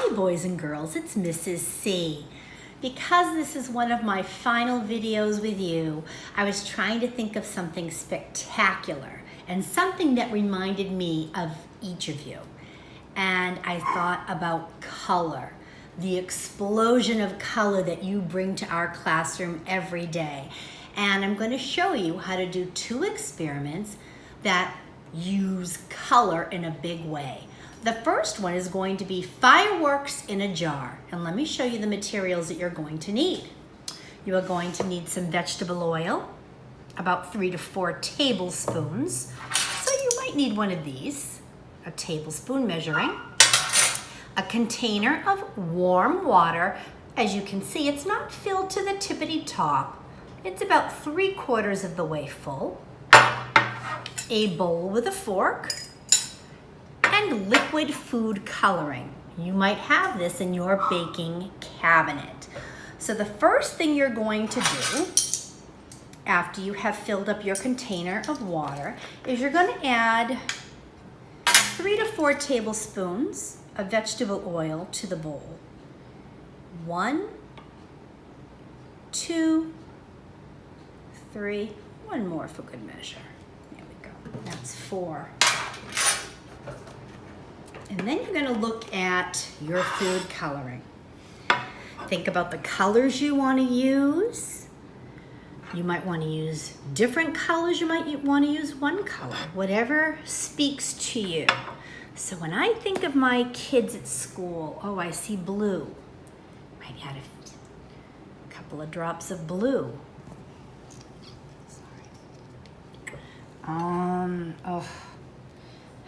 Hi boys and girls, it's Mrs. C. Because this is one of my final videos with you, I was trying to think of something spectacular and something that reminded me of each of you. And I thought about color, the explosion of color that you bring to our classroom every day. And I'm going to show you how to do 2 experiments that use color in a big way. The first one is going to be fireworks in a jar. And let me show you the materials that you're going to need. You are going to need some vegetable oil, about 3 to 4 tablespoons. So you might need one of these, a tablespoon measuring. A container of warm water. As you can see, it's not filled to the tippity top. It's about 3/4 of the way full. A bowl with a fork. And liquid food coloring. You might have this in your baking cabinet. So the first thing you're going to do after you have filled up your container of water is you're going to add 3 to 4 tablespoons of vegetable oil to the bowl. 1, 2, 3, one more for good measure. There we go. That's 4. And then you're going to look at your food coloring. Think about the colors you want to use. You might want to use different colors. You might want to use one color, whatever speaks to you. So when I think of my kids at school, oh, I see blue. Might add a couple of drops of blue.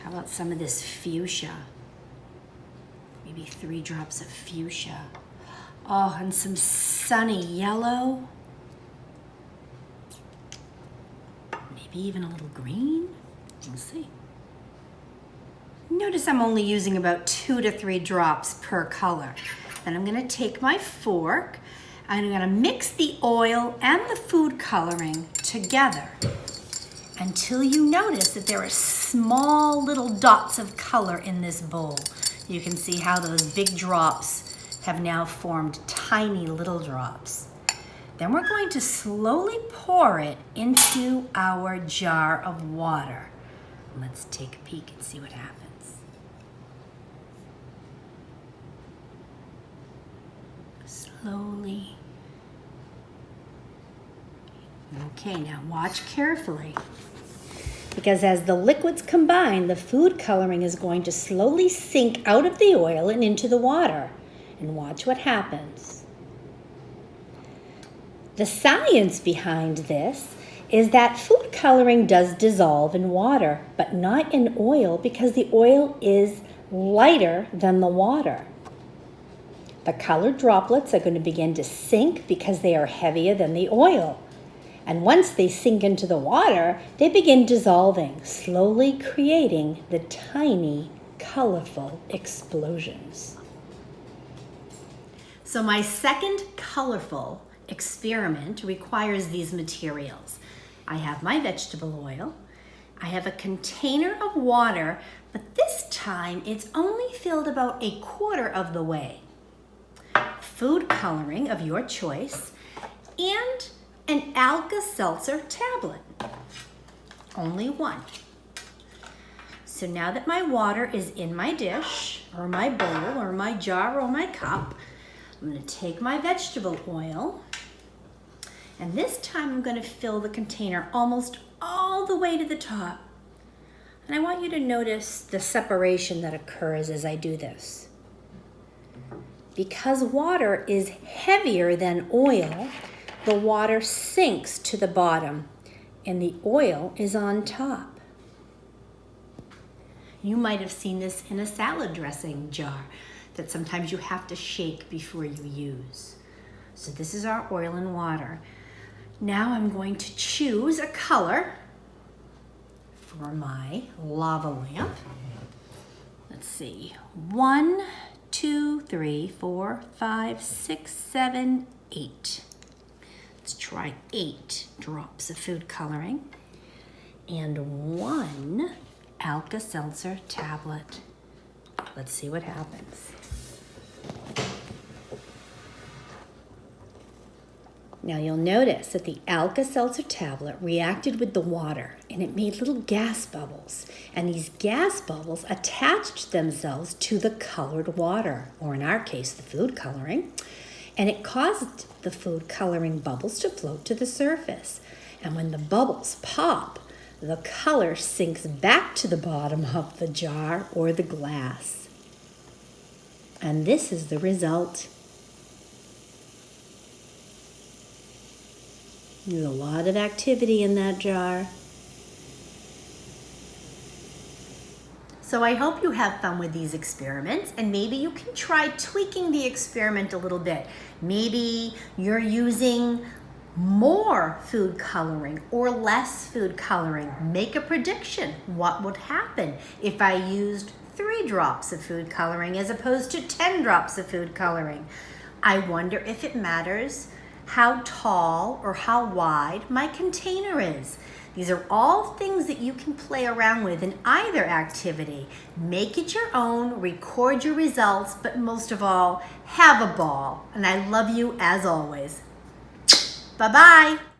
How about some of this fuchsia? Maybe 3 drops of fuchsia. Oh, and some sunny yellow. Maybe even a little green. We'll see. Notice I'm only using about 2 to 3 drops per color. Then I'm going to take my fork and I'm going to mix the oil and the food coloring together until you notice that there are small little dots of color in this bowl. You can see how those big drops have now formed tiny little drops. Then we're going to slowly pour it into our jar of water. Let's take a peek and see what happens. Slowly. Okay, now watch carefully. Because as the liquids combine, the food coloring is going to slowly sink out of the oil and into the water. And watch what happens. The science behind this is that food coloring does dissolve in water, but not in oil because the oil is lighter than the water. The colored droplets are going to begin to sink because they are heavier than the oil. And once they sink into the water, they begin dissolving, slowly creating the tiny, colorful explosions. So my second colorful experiment requires these materials. I have my vegetable oil. I have a container of water, but this time it's only filled about 1/4 of the way. Food coloring of your choice and an Alka-Seltzer tablet. Only one. So now that my water is in my dish, or my bowl, or my jar, or my cup, I'm going to take my vegetable oil, and this time I'm going to fill the container almost all the way to the top. And I want you to notice the separation that occurs as I do this. Because water is heavier than oil, the water sinks to the bottom and the oil is on top. You might have seen this in a salad dressing jar that sometimes you have to shake before you use. So this is our oil and water. Now I'm going to choose a color for my lava lamp. Let's see, 1, 2, 3, 4, 5, 6, 7, 8. Let's try 8 drops of food coloring and 1 Alka-Seltzer tablet. Let's see what happens. Now you'll notice that the Alka-Seltzer tablet reacted with the water and it made little gas bubbles. And these gas bubbles attached themselves to the colored water, or in our case, the food coloring. And it caused the food coloring bubbles to float to the surface. And when the bubbles pop, the color sinks back to the bottom of the jar or the glass. And this is the result. There's a lot of activity in that jar. So I hope you have fun with these experiments, and maybe you can try tweaking the experiment a little bit. Maybe you're using more food coloring or less food coloring. Make a prediction. What would happen if I used 3 drops of food coloring as opposed to 10 drops of food coloring? I wonder if it matters how tall or how wide my container is. These are all things that you can play around with in either activity. Make it your own, record your results, but most of all, have a ball. And I love you as always. Bye-bye.